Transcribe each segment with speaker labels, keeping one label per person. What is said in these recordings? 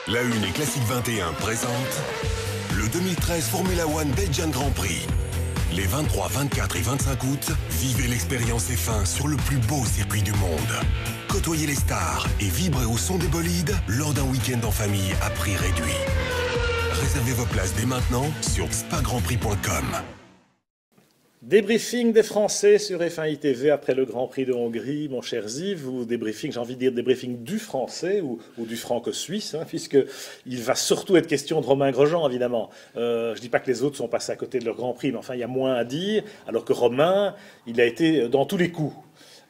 Speaker 1: La Une et Classique 21 présente le 2013 Formula One Belgian Grand Prix. Les 23, 24 et 25 août, vivez l'expérience F1 sur le plus beau circuit du monde. Côtoyez les stars et vibrez au son des bolides lors d'un week-end en famille à prix réduit. Réservez vos places dès maintenant sur spagrandprix.com.
Speaker 2: Débriefing des Français sur F1 ITV après le Grand Prix de Hongrie, mon cher Ziv, ou débriefing, j'ai envie de dire débriefing du Français ou du franco-suisse, puisqu'il va surtout être question de Romain Grosjean, évidemment. Je ne dis pas que les autres sont passés à côté de leur Grand Prix, mais enfin, il y a moins à dire, alors que Romain, il a été dans tous les coups.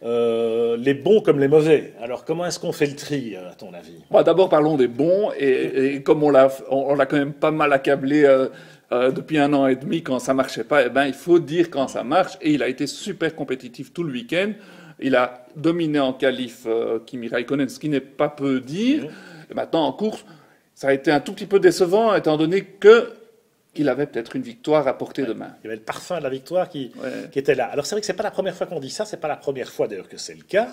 Speaker 2: Les bons comme les mauvais. Alors, comment est-ce qu'on fait le tri, à ton avis?
Speaker 3: D'abord, parlons des bons, et comme on l'a quand même pas mal accablé depuis 1 an et demi quand ça marchait pas, il faut dire quand ça marche, et il a été super compétitif tout le week-end. Il a dominé en qualif Kimi Raikkonen, ce qui n'est pas peu dire. Et maintenant, en course, ça a été un tout petit peu décevant, étant donné qu'il avait peut-être une victoire à portée de main.
Speaker 2: Il y avait le parfum de la victoire qui était là. Alors c'est vrai que c'est pas la première fois qu'on dit ça, c'est pas la première fois d'ailleurs que c'est le cas,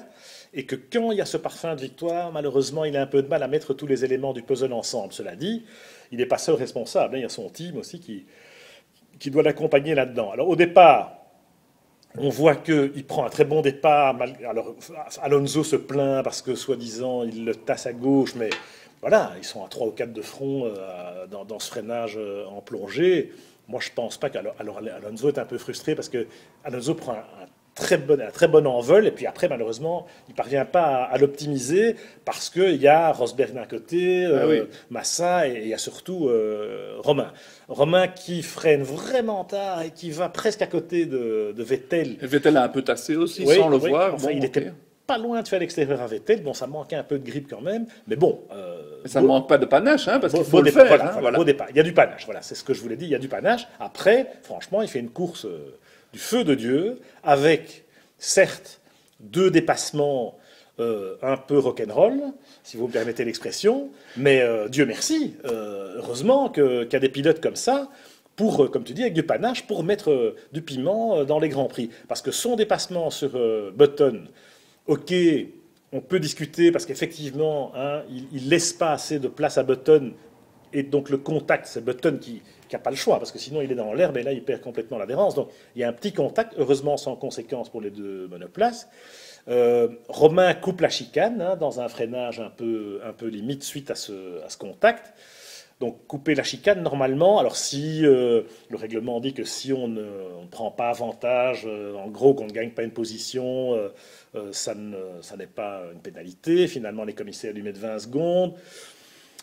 Speaker 2: et que quand il y a ce parfum de victoire, malheureusement, il a un peu de mal à mettre tous les éléments du puzzle ensemble. Cela dit, il n'est pas seul responsable, il y a son team aussi qui doit l'accompagner là-dedans. Alors au départ, on voit qu'il prend un très bon départ. Alors Alonso se plaint parce que soi-disant il le tasse à gauche, mais voilà, ils sont à 3 ou 4 de front dans ce freinage en plongée. Moi, je pense pas qu'alors Alonso est un peu frustré parce que Alonso prend un très bon envol et puis après, malheureusement, il parvient pas à l'optimiser parce qu'il y a Rosberg d'un côté, Massa et il y a surtout Romain. Romain qui freine vraiment tard et qui va presque à côté de Vettel.
Speaker 3: Et Vettel a un peu tassé aussi, sans le voir.
Speaker 2: Enfin, il était pas loin de faire l'extérieur à Vettel. Bon, ça manquait un peu de grippe quand même, mais bon.
Speaker 3: Ça ne manque pas de panache, parce qu'il faut le faire.
Speaker 2: Au départ, il y a du panache. Voilà, c'est ce que je voulais dire. Il y a du panache. Après, franchement, il fait une course du feu de Dieu, avec certes 2 dépassements un peu rock'n'roll, si vous me permettez l'expression, mais Dieu merci, heureusement qu'il y a des pilotes comme ça. Pour, comme tu dis, avec du panache, pour mettre du piment dans les Grands Prix. Parce que son dépassement sur Button, ok, on peut discuter, parce qu'effectivement, il laisse pas assez de place à Button, et donc le contact, c'est Button qui n'a pas le choix, parce que sinon il est dans l'herbe, et là il perd complètement l'adhérence. Donc il y a un petit contact, heureusement sans conséquence pour les 2 monoplaces. Romain coupe la chicane, dans un freinage un peu limite suite à ce contact. Donc couper la chicane normalement, alors si le règlement dit que si on ne prend pas avantage, en gros qu'on ne gagne pas une position, ça n'est pas une pénalité. Finalement les commissaires lui mettent 20 secondes.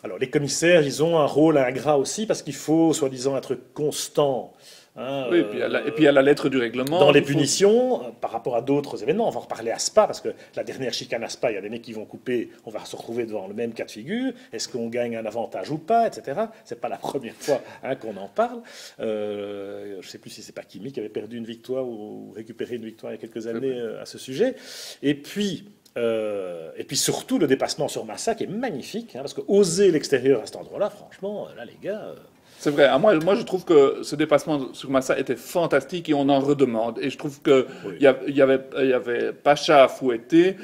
Speaker 2: Alors les commissaires, ils ont un rôle ingrat aussi parce qu'il faut soi-disant être constant.
Speaker 3: Oui, et puis il y a la lettre du règlement.
Speaker 2: Dans les punitions, par rapport à d'autres événements, on va en reparler à Spa, parce que la dernière chicane à Spa, il y a des mecs qui vont couper, on va se retrouver devant le même cas de figure, est-ce qu'on gagne un avantage ou pas, etc. C'est pas la première fois qu'on en parle. Je sais plus si c'est pas Kimi qui avait perdu une victoire ou récupéré une victoire il y a quelques années à ce sujet. Et puis surtout le dépassement sur Massa qui est magnifique, parce que oser l'extérieur à cet endroit-là, franchement, là les gars...
Speaker 3: C'est vrai. Moi, je trouve que ce dépassement sur Massa était fantastique et on en redemande. Et je trouve que il y avait Pacha à fouetter.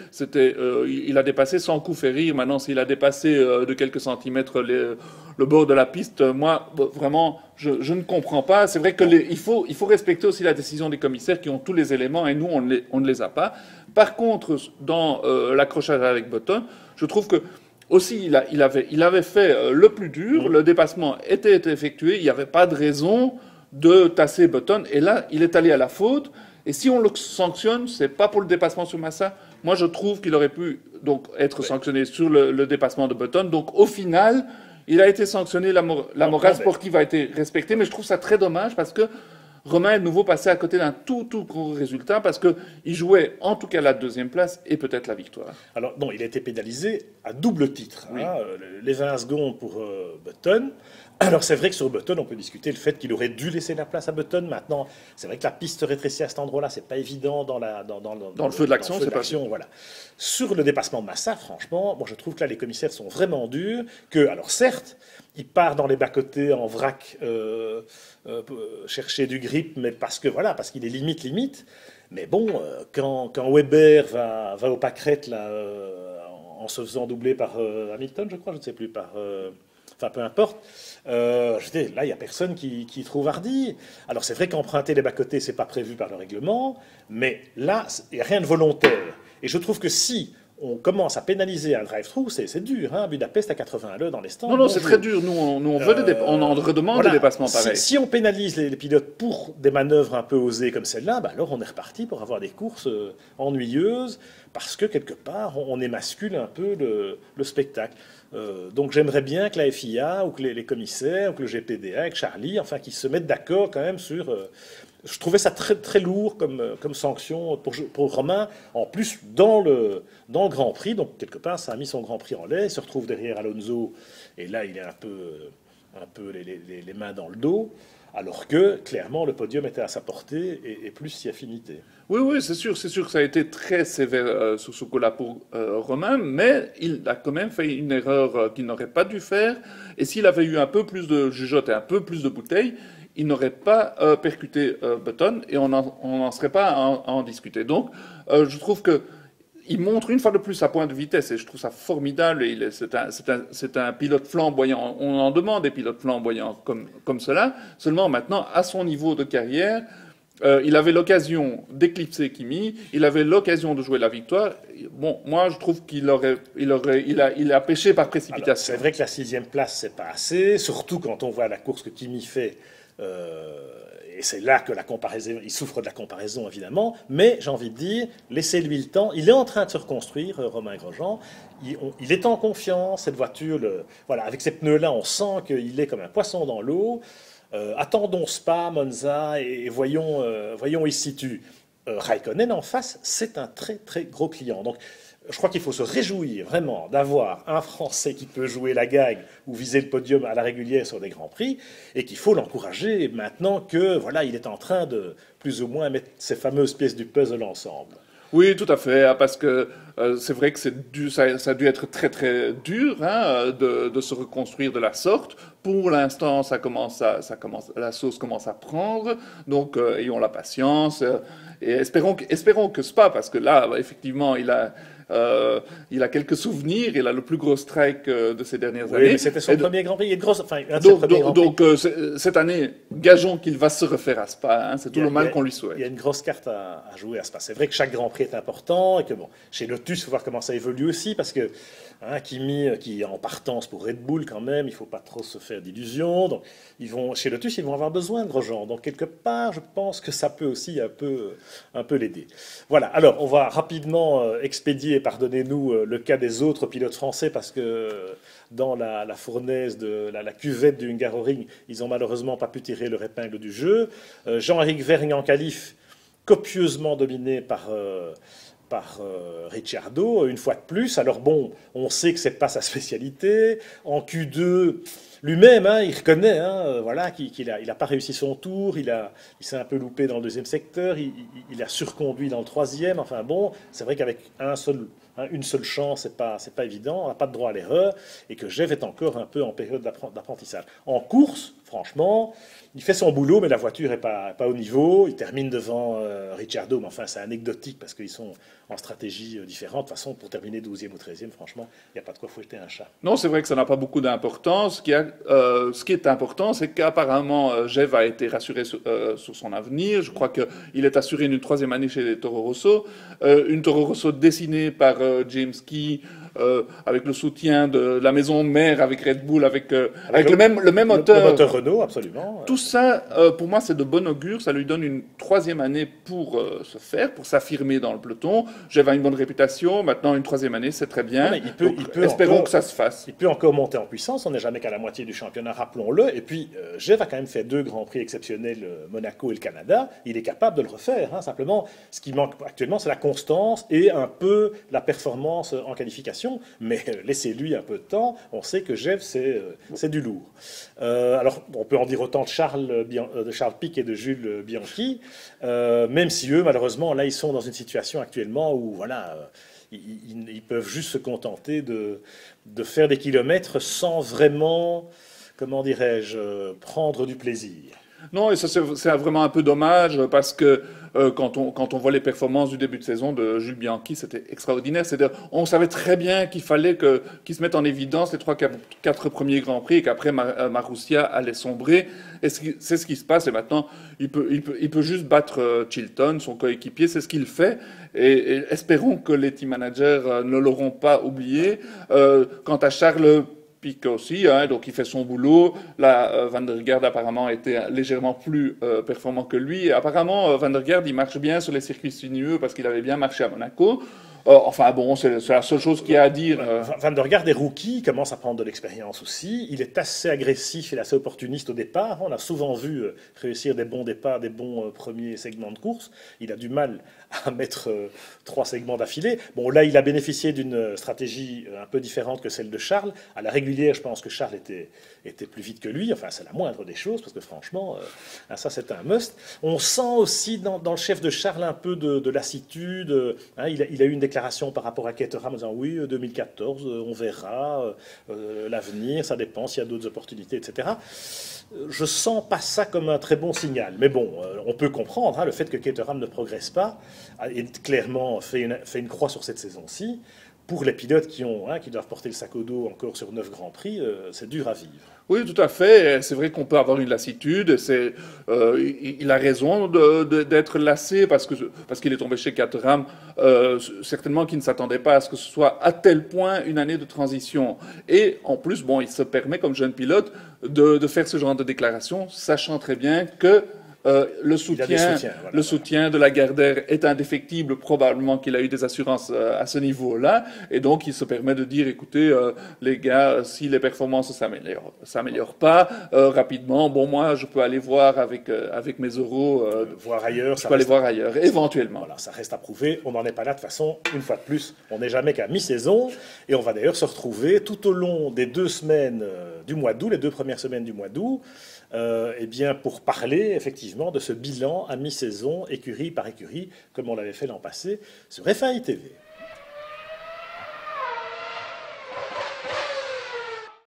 Speaker 3: Il a dépassé sans coup férir. Maintenant, s'il a dépassé de quelques centimètres le bord de la piste, moi, vraiment, je ne comprends pas. C'est vrai que il faut respecter aussi la décision des commissaires qui ont tous les éléments et nous, on ne les a pas. Par contre, dans l'accrochage avec Button, je trouve que aussi, il avait fait le plus dur, le dépassement était effectué, il n'y avait pas de raison de tasser Button, et là, il est allé à la faute, et si on le sanctionne, c'est pas pour le dépassement sur Massa. Moi, je trouve qu'il aurait pu donc être sanctionné sur le dépassement de Button, donc au final, il a été sanctionné, la morale sportive a été respectée, mais je trouve ça très dommage, parce que Romain est de nouveau passé à côté d'un tout gros résultat parce qu'il jouait en tout cas la 2e place et peut-être la victoire.
Speaker 2: Alors non, il a été pénalisé à double titre. Les 20 secondes pour Button. Alors c'est vrai que sur Button, on peut discuter le fait qu'il aurait dû laisser la place à Button. Maintenant, c'est vrai que la piste rétrécie à cet endroit-là, c'est pas évident dans
Speaker 3: le feu de l'action.
Speaker 2: Voilà. Sur le dépassement de Massa, franchement, moi je trouve que là les commissaires sont vraiment durs. Alors certes, il part dans les bas-côtés en vrac chercher du grip, mais parce qu'il est limite. Mais bon, quand Weber va au pâquerette là, en se faisant doubler par Hamilton, je crois, je ne sais plus, enfin peu importe. Je dis, là, il n'y a personne qui trouve hardi. Alors c'est vrai qu'emprunter les bas-côtés, c'est pas prévu par le règlement, mais là, il n'y a rien de volontaire. Et je trouve que si on commence à pénaliser un drive-through, c'est dur. Hein, Budapest à 80 à l'heure dans les stands.
Speaker 3: Non, c'est très dur. Nous, on veut on en redemande
Speaker 2: voilà,
Speaker 3: des dépassements pareils.
Speaker 2: Si on pénalise les pilotes pour des manœuvres un peu osées comme celle-là, bah alors on est reparti pour avoir des courses ennuyeuses, parce que quelque part, on émascule un peu le spectacle. Donc j'aimerais bien que la FIA, ou que les commissaires, ou que le GPDA, avec Charlie, enfin, qu'ils se mettent d'accord quand même sur... je trouvais ça très, très lourd comme sanction pour Romain. En plus, dans le Grand Prix, donc quelque part, ça a mis son Grand Prix en l'air. Il se retrouve derrière Alonso, et là, il est un peu les mains dans le dos. Alors que, clairement, le podium était à sa portée et plus si affinité.
Speaker 3: Oui, c'est sûr que ça a été très sévère sur ce coup-là pour Romain, mais il a quand même fait une erreur qu'il n'aurait pas dû faire. Et s'il avait eu un peu plus de jugeote et un peu plus de bouteilles, il n'aurait pas percuté Button et on n'en serait pas à en discuter. Donc, je trouve que il montre une fois de plus sa pointe de vitesse et je trouve ça formidable. C'est un pilote flamboyant. On en demande des pilotes flamboyants comme cela. Seulement maintenant, à son niveau de carrière, il avait l'occasion d'éclipser Kimi. Il avait l'occasion de jouer la victoire. Bon, moi, je trouve qu'il a péché par précipitation.
Speaker 2: C'est vrai que la 6e place, c'est pas assez. Surtout quand on voit la course que Kimi fait. Et c'est là que la comparaison, il souffre de la comparaison évidemment, mais j'ai envie de dire, laissez-lui le temps. Il est en train de se reconstruire, Romain Grosjean. Il est en confiance, cette voiture. Voilà, avec ces pneus-là, on sent qu'il est comme un poisson dans l'eau. Attendons Spa, Monza et voyons où il se situe. Raikkonen en face, c'est un très très gros client. Donc je crois qu'il faut se réjouir vraiment d'avoir un Français qui peut jouer la gagne ou viser le podium à la régulière sur des grands prix, et qu'il faut l'encourager maintenant que voilà, il est en train de plus ou moins mettre ces fameuses pièces du puzzle ensemble.
Speaker 3: Oui, tout à fait, parce que c'est vrai que ça a dû être très très dur de se reconstruire de la sorte. Pour l'instant, la sauce commence à prendre, donc ayons la patience et espérons que Spa, parce que là, effectivement, il a quelques souvenirs. Il a le plus gros strike de ces dernières années.
Speaker 2: Mais c'était son premier Grand Prix.
Speaker 3: Donc cette année, gageons qu'il va se refaire à Spa. Hein, c'est tout le mal qu'on lui souhaite.
Speaker 2: Il y a une grosse carte à jouer à Spa. C'est vrai que chaque Grand Prix est important et que bon, chez Lotus, il faut voir comment ça évolue aussi, parce que Kimi, qui est en partance pour Red Bull quand même, il ne faut pas trop se faire d'illusions. Donc chez Lotus, ils vont avoir besoin de Grosjean. Donc quelque part, je pense que ça peut aussi un peu l'aider. Voilà. Alors, on va rapidement expédier, pardonnez-nous, le cas des autres pilotes français, parce que dans la fournaise de la cuvette du Hungaroring, ils n'ont malheureusement pas pu tirer leur épingle du jeu. Jean-Éric Vergne en qualif, copieusement dominé par Ricciardo, une fois de plus. Alors bon, on sait que c'est pas sa spécialité. En Q2, lui-même, il reconnaît voilà, qu'il a pas réussi son tour, il s'est un peu loupé dans le deuxième secteur, il a surconduit dans le troisième. Enfin bon, c'est vrai qu'avec une seule chance, c'est pas évident, on n'a pas de droit à l'erreur, et que Jeff est encore un peu en période d'apprentissage. En course, franchement, il fait son boulot, mais la voiture n'est pas au niveau. Il termine devant Ricciardo, mais enfin c'est anecdotique parce qu'ils sont en stratégie différente. De toute façon, pour terminer 12e ou 13e, franchement, il n'y a pas de quoi fouetter un chat.
Speaker 3: Non, c'est vrai que ça n'a pas beaucoup d'importance. Ce qui est important, c'est qu'apparemment, Jeff a été rassuré sur son avenir. Je crois qu'il est assuré une 3e année chez les Toro Rosso. Une Toro Rosso dessinée par James Key, avec le soutien de la maison mère, avec Red Bull, avec le même moteur.
Speaker 2: Le moteur Renault, absolument.
Speaker 3: Tout ça, pour moi, c'est de bon augure. Ça lui donne une 3e année pour se faire, pour s'affirmer dans le peloton. J'avais une bonne réputation. Maintenant, une 3e année, c'est très bien. Espérons que ça se fasse.
Speaker 2: Il peut encore monter en puissance. On n'est jamais qu'à la moitié du championnat, rappelons-le. Et puis, Jeff a quand même fait 2 grands prix exceptionnels, Monaco et le Canada. Il est capable de le refaire. Simplement, ce qui manque actuellement, c'est la constance et un peu la performance en qualification. Mais laissez-lui un peu de temps. On sait que Jeff, c'est du lourd. Alors, on peut en dire autant de Charles Pic et de Jules Bianchi, même si eux, malheureusement, là, ils sont dans une situation actuellement où, voilà, ils peuvent juste se contenter de faire des kilomètres sans vraiment, comment dirais-je, prendre du plaisir.
Speaker 3: Non, et ça c'est vraiment un peu dommage parce que quand on voit les performances du début de saison de Jules Bianchi, c'était extraordinaire. On savait très bien qu'il fallait qu'il se mette en évidence les 3-4 premiers Grands Prix et qu'après Marussia allait sombrer. Et c'est ce qui se passe. Et maintenant, il peut juste battre Chilton, son coéquipier. C'est ce qu'il fait. Et espérons que les team managers ne l'auront pas oublié. Quant à Charles Pic aussi, hein, donc il fait son boulot. Là, Van der Garde apparemment était légèrement plus performant que lui. Et apparemment, Van der Garde, il marche bien sur les circuits sinueux parce qu'il avait bien marché à Monaco. Enfin bon, c'est la seule chose qu'il y a à dire.
Speaker 2: Van der Garde est rookie, il commence à prendre de l'expérience aussi. Il est assez agressif et assez opportuniste au départ. On a souvent vu réussir des bons départs, des bons premiers segments de course. Il a du mal à mettre 3 segments d'affilée. Bon, là, il a bénéficié d'une stratégie un peu différente que celle de Charles. À la régulière, je pense que Charles était plus vite que lui. Enfin, c'est la moindre des choses, parce que franchement, ça, c'est un must. On sent aussi dans le chef de Charles un peu de lassitude. Hein, il a eu une déclaration par rapport à Caterham en disant oui, 2014, on verra, l'avenir, ça dépend s'il y a d'autres opportunités, etc. Je sens pas ça comme un très bon signal. Mais bon, on peut comprendre hein, le fait que Caterham ne progresse pas et clairement fait une croix sur cette saison-ci. Pour les pilotes qui doivent porter le sac au dos encore sur 9 Grands Prix, c'est dur à vivre.
Speaker 3: Oui, tout à fait. C'est vrai qu'on peut avoir une lassitude. Il a raison d'être lassé parce qu'il est tombé chez Caterham. Certainement qu'il ne s'attendait pas à ce que ce soit à tel point une année de transition. Et en plus, bon, il se permet comme jeune pilote de faire ce genre de déclaration, sachant très bien que le soutien de Lagardère est indéfectible, probablement qu'il a eu des assurances à ce niveau-là, et donc il se permet de dire, écoutez, les gars, si les performances s'améliorent pas rapidement, bon, moi, je peux aller voir avec mes euros,
Speaker 2: voir ailleurs,
Speaker 3: je peux aller voir ailleurs, éventuellement.
Speaker 2: Voilà, ça reste à prouver, on n'en est pas là de toute façon, une fois de plus, on n'est jamais qu'à mi-saison, et on va d'ailleurs se retrouver tout au long des 2 semaines du mois d'août, les 2 premières semaines du mois d'août, eh bien, pour parler effectivement de ce bilan à mi-saison, écurie par écurie, comme on l'avait fait l'an passé sur FAI TV.